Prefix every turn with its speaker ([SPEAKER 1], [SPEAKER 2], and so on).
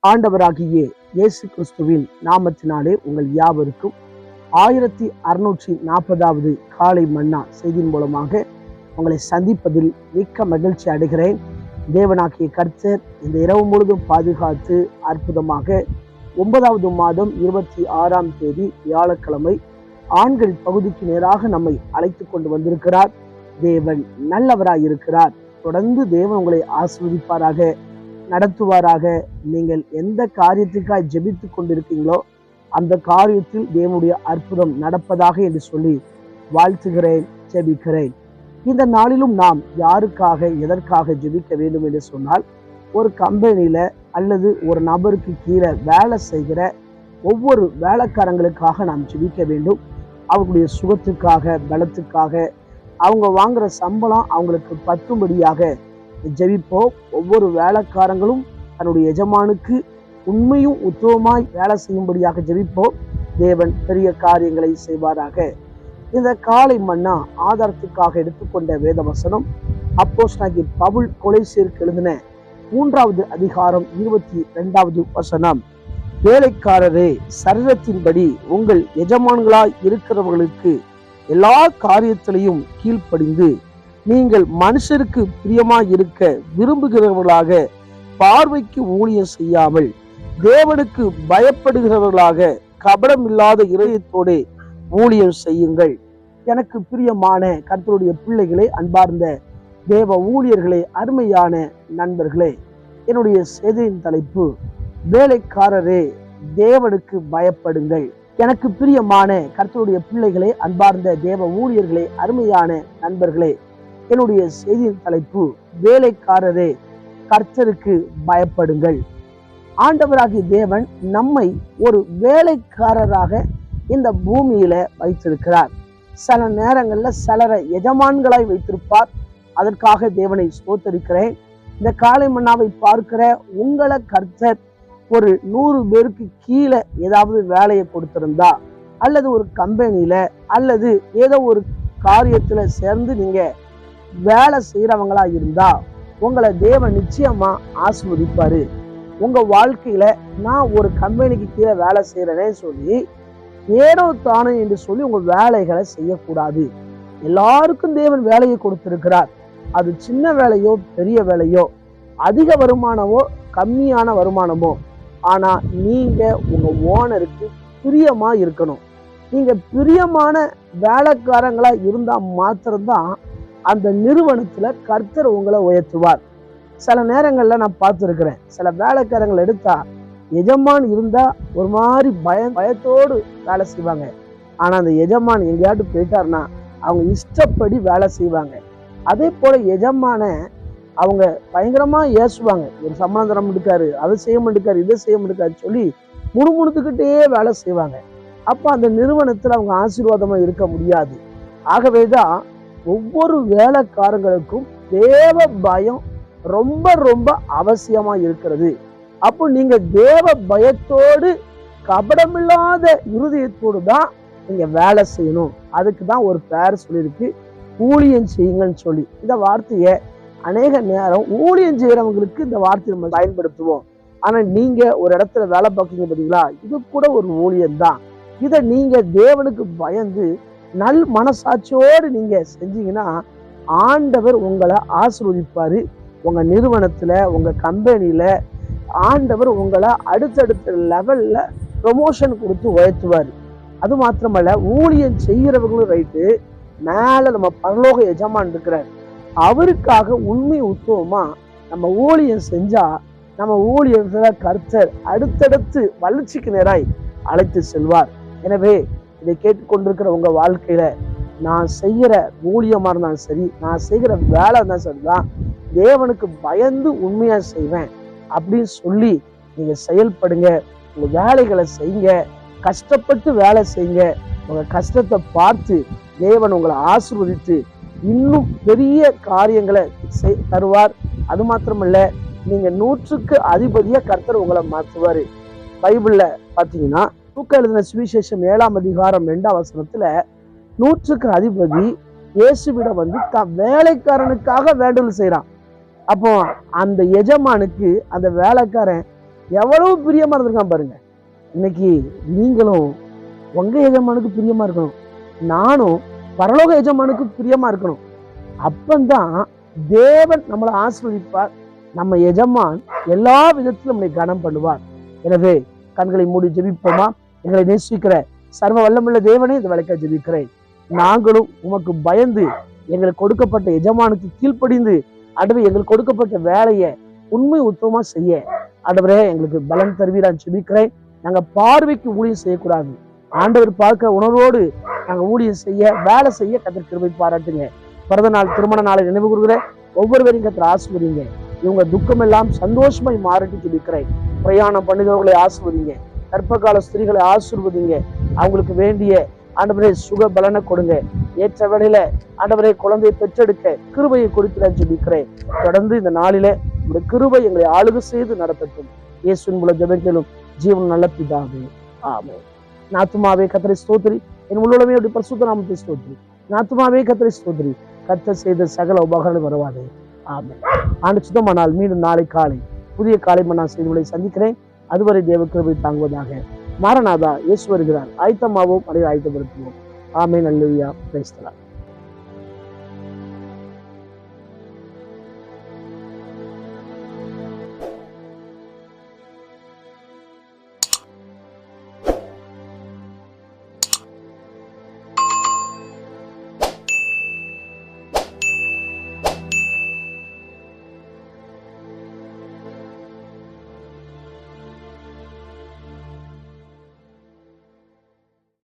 [SPEAKER 1] ஆண்டவராகிய இயேசு கிறிஸ்துவின் நாமத்தினாலே உங்கள் யாவருக்கும் 1640வது காலை மன்னா செய்தியின் மூலமாக உங்களை சந்திப்பதில் மிக்க மகிழ்ச்சி அடைகிறேன். தேவனாகிய கர்த்தர் இந்த இரவு முழுதும் பாதுகாத்து அற்புதமாக 9வது மாதம் 26ஆம் தேதி வியாழக்கிழமை ஆண்கள் பகுதிக்கு நேராக நம்மை அழைத்து கொண்டு வந்திருக்கிறார். தேவன் நல்லவராயிருக்கிறார். தொடர்ந்து தேவன் உங்களை ஆசீர்வதிப்பாராக, நடத்துவாராக. நீங்கள் எந்த காரியத்துக்காக ஜெபித்து கொண்டிருக்கீங்களோ அந்த காரியத்தில் தேவனுடைய அற்புதம் நடப்பதாக என்று சொல்லி வாழ்த்துகிறேன், ஜெபிக்கிறேன். இந்த நாளிலும் நாம் யாருக்காக எதற்காக ஜெபிக்க வேண்டும் என்று சொன்னால், ஒரு கம்பெனியில அல்லது ஒரு நபருக்கு கீழே வேலை செய்கிற ஒவ்வொரு வேலைக்காரங்களுக்காக நாம் ஜெபிக்க வேண்டும். அவங்களுடைய சுகத்துக்காக, பலத்துக்காக, அவங்க வாங்குற சம்பளம் அவங்களுக்கு பத்தும்படியாக ஜெபிப்போம். ஒவ்வொரு வேலைக்காரங்களும் தன்னுடைய எஜமானுக்கு உண்மையும் உத்தமமாய் வேலை செய்யும்படியாக ஜெபிப்போம். தேவன் பெரிய காரியங்களை செய்வாராக. இந்த காலை மன்னா ஆதாரத்துக்காக எடுத்துக்கொண்ட வேத வசனம் அப்போஸ்தலனாகிய பவுல் கொலோசியருக்கு எழுதின 3வது அதிகாரம் 22வது வசனம். வேலைக்காரரே, சரீரத்தின்படி உங்கள் எஜமான்களாய் இருக்கிறவர்களுக்கு எல்லா காரியத்திலையும் கீழ்ப்படிந்து நீங்கள் மனுஷருக்கு பிரியமாய் இருக்க விரும்புகிறவர்களாக பார்வைக்கு ஊழியம் செய்யாமல் தேவனுக்கு பயப்படுகிறவர்களாக கபடம் இல்லாத இதயத்தோடு ஊழியம் செய்யுங்கள். எனக்கு பிரியமான கர்த்தருடைய பிள்ளைகளே, அன்பார்ந்த தேவ ஊழியர்களே, அருமையான நண்பர்களே, என்னுடைய செய்தியின் தலைப்பு வேலைக்காரரே தேவனுக்கு பயப்படுங்கள். எனக்கு பிரியமான கர்த்தருடைய பிள்ளைகளே, அன்பார்ந்த தேவ ஊழியர்களே, அருமையான நண்பர்களே, என்னுடைய செய்தியின் தலைப்பு வேலைக்காரரே கர்த்தருக்கு பயப்படுங்கள். ஆண்டவராகிய தேவன் நம்மை ஒரு வேலைக்காரராக இந்த பூமியில வைத்திருக்கிறார். சில நேரங்கள்ல சிலரை எஜமான்களாய் வைத்திருப்பார். அதற்காக தேவனை ஸ்தோத்தரிக்கிறேன். இந்த காலை மன்னாவை பார்க்கிற உங்களை கர்த்தர் ஒரு 100 பேருக்கு கீழே ஏதாவது வேலையை கொடுத்திருந்தா, அல்லது ஒரு கம்பெனியில அல்லது ஏதோ ஒரு காரியத்துல சேர்ந்து நீங்க வேலை செய்யறவங்களா இருந்தா உங்களை தேவன் நிச்சயமா ஆசீர்வதிப்பாரு. உங்க வாழ்க்கையில நான் ஒரு கம்பெனிக்கு கீழே வேலை செய்யறேன்னு சொல்லி ஏனோ தானே என்று சொல்லி உங்க வேலைகளை செய்யக்கூடாது. எல்லாருக்கும் தேவன் வேலையை கொடுத்திருக்கிறார். அது சின்ன வேலையோ பெரிய வேலையோ, அதிக வருமானமோ கம்மியான வருமானமோ, ஆனா நீங்க உங்க ஓனருக்கு பிரியமா இருக்கணும். நீங்க பிரியமான வேலைக்காரங்களா இருந்தா மாத்திரம்தான் அந்த நிறுவனத்துல கர்த்தர் உங்களை உயர்த்துவார். சில நேரங்கள்ல நான் பார்த்துருக்கிறேன், சில வேலைக்காரங்களை எடுத்தா எஜமான் இருந்தா ஒரு மாதிரி பயத்தோடு வேலை செய்வாங்க. ஆனா அந்த எஜமான் எங்கேயாட்டு போயிட்டாருன்னா அவங்க இஷ்டப்படி வேலை செய்வாங்க. அதே போல எஜமான அவங்க பயங்கரமா ஏசுவாங்க. ஒரு சம்பளம் தர மாட்டேக்காரு, அதை செய்ய மாட்டேக்காரு, இதை செய்ய மாட்டேக்காரு சொல்லி முணுமுணுத்துக்கிட்டே வேலை செய்வாங்க. அப்ப அந்த நிறுவனத்துல அவங்க ஆசீர்வாதமா இருக்க முடியாது. ஆகவேதான் ஒவ்வொரு வேலைக்காரங்களுக்கும் தேவ பயம் ரொம்ப ரொம்ப அவசியமா இருக்கிறது. அப்போ நீங்க தேவ பயத்தோடு கபடமில்லாத இருதயத்தோடு தான் நீங்க வேலை செய்யணும். அதுக்கு தான் ஒரு பேர் சொல்லியிருக்கு, ஊழியம் செய்யுங்கன்னு சொல்லி. இந்த வார்த்தையை அநேக நேரம் ஊழியம் செய்யறவங்களுக்கு இந்த வார்த்தையை நம்ம பயன்படுத்துவோம். ஆனா நீங்க ஒரு இடத்துல வேலை பார்க்கீங்க பார்த்தீங்களா, இது கூட ஒரு ஊழியம் தான். இதை நீங்க தேவனுக்கு பயந்து நல் மனசாட்சியோடு நீங்க செஞ்சீங்கன்னா ஆண்டவர் உங்களை ஆசீர்வதிப்பாரு. உங்க நிறுவனத்துல, உங்க கம்பெனியில ஆண்டவர் உங்களை அடுத்தடுத்த லெவல்ல ப்ரொமோஷன் கொடுத்து உயர்த்துவார். அது மாத்திரமல்ல, ஊழியம் செய்கிறவர்களும் ரைட்டு, மேல நம்ம பரலோக எஜமான் இருக்கிறார். அவருக்காக உண்மை உத்தவமா நம்ம ஊழியம் செஞ்சா நம்ம ஊழியர்களை கர்த்தர் அடுத்தடுத்து வளர்ச்சிக்கு நேராய் அழைத்து செல்வார். எனவே இதை கேட்டுக்கொண்டிருக்கிற உங்க வாழ்க்கையில நான் செய்கிற ஊழியமா இருந்தாலும் சரி, நான் செய்கிற வேலை இருந்தாலும் சரிதான், தேவனுக்கு பயந்து உண்மையா செய்வேன் அப்படின்னு சொல்லி நீங்க செயல்படுங்க. உங்க வேலைகளை செய்யுங்க, கஷ்டப்பட்டு வேலை செய்யுங்க. உங்க கஷ்டத்தை பார்த்து தேவன் உங்களை ஆசீர்வதித்து இன்னும் பெரிய காரியங்களை தருவார். அது மாத்திரமல்ல, நீங்க 100க்கு அதிபதியா கர்த்தர் உங்களை மாற்றுவாரு. பைபிள்ல பாத்தீங்கன்னா லூக்கா எழுதின சுவிசேஷம் 7ஆம் அதிகாரம் 2ஆம் வசனத்துல 100க்கு அதிபதி இயேசுவிடம் வந்து தான் வேலைக்காரனுக்காக வேண்டுதல் செய்யறான். அப்போ அந்த எஜமானுக்கு அந்த வேலைக்காரன் எவ்வளவு பிரியமா இருந்திருக்கான் பாருங்க. இன்னைக்கு நீங்களும் உங்க எஜமானுக்கு பிரியமா இருக்கணும், நானும் பரலோக எஜமானுக்கு பிரியமா இருக்கணும். அப்பந்தான் தேவன் நம்மளை ஆசீர்வதிப்பார். நம்ம எஜமான் எல்லா விதத்திலும் நம்மளை கனம் பண்ணுவார். எனவே கண்களை மூடி ஜெபிப்போமா? எங்களை நேசிக்கிற சர்வ வல்லமுள்ள தேவனே, இந்த வேலைக்காக ஜெபிக்கிறேன். நாங்களும் உமக்கு பயந்து எங்களுக்கு கொடுக்கப்பட்ட எஜமானுக்கு கீழ்ப்படிந்து ஆண்டவரே எங்களுக்கு கொடுக்கப்பட்ட வேலையை உண்மை உத்தமமா செய்ய ஆண்டவரே எங்களுக்கு பலன் தருவீரான்னு ஜெபிக்கிறேன். நாங்க பார்வைக்கு ஊழியம் செய்யக்கூடாது, ஆண்டவர் பார்க்க உணர்வோடு நாங்க ஊழியம் செய்ய வேலை செய்ய கர்த்தர் கிருபை பாராட்டுங்க. பிறந்த நாள் திருமண நாளை நினைவு கூறுகிற ஒவ்வொருவரையும் கர்த்தர் ஆசீர்வதிங்க. இவங்க துக்கம் எல்லாம் சந்தோஷமாய் மாறட்டி ஜெபிக்கிறேன். பிரயாணம் பண்ணுகிறவர்களை ஆசீர்வதிங்க, கர்ப்பகால ஸ்திரீகளை ஆசீர்வதிங்க. அவங்களுக்கு வேண்டிய ஆண்டவரே சுக பலனை கொடுங்க. ஏற்ற வேளையில ஆண்டவரே குழந்தையை பெற்றெடுக்க கிருபையை கொடுக்கிறேன் ஜெபிக்கிறேன். தொடர்ந்து இந்த நாளில உங்களுடைய கிருபை எங்களை ஆளுகை செய்து நடத்தட்டும். இயேசுவின் மூலம் ஜெபிக்கிறோம் ஜீவன் நல்ல பிதாவே, ஆமென். நாத்துமாவே கர்த்தரை ஸ்தோத்திரி, என் உள்ளமே அப்படி பரிசுத்த நாமத்தை ஸ்தோத்திரி. நாத்துமாவே கர்த்தரை ஸ்தோத்திரி, கர்த்தர் செய்த சகல உபகாரங்கள் வருவாதே, ஆமென். ஆண்டு சுத்தமானால் மீண்டும் நாளை காலை புதிய காலை நான் செய்திகளை சந்திக்கிறேன். அதுவரை தேவ கிருபை தாங்குவதாக. மாரநாதா, இயேசு வருகிறார். ஆயத்தமாவோம், அதை ஆயத்தப்படுத்துவோம். ஆமென். அல்லேலூயா. Praise the Lord.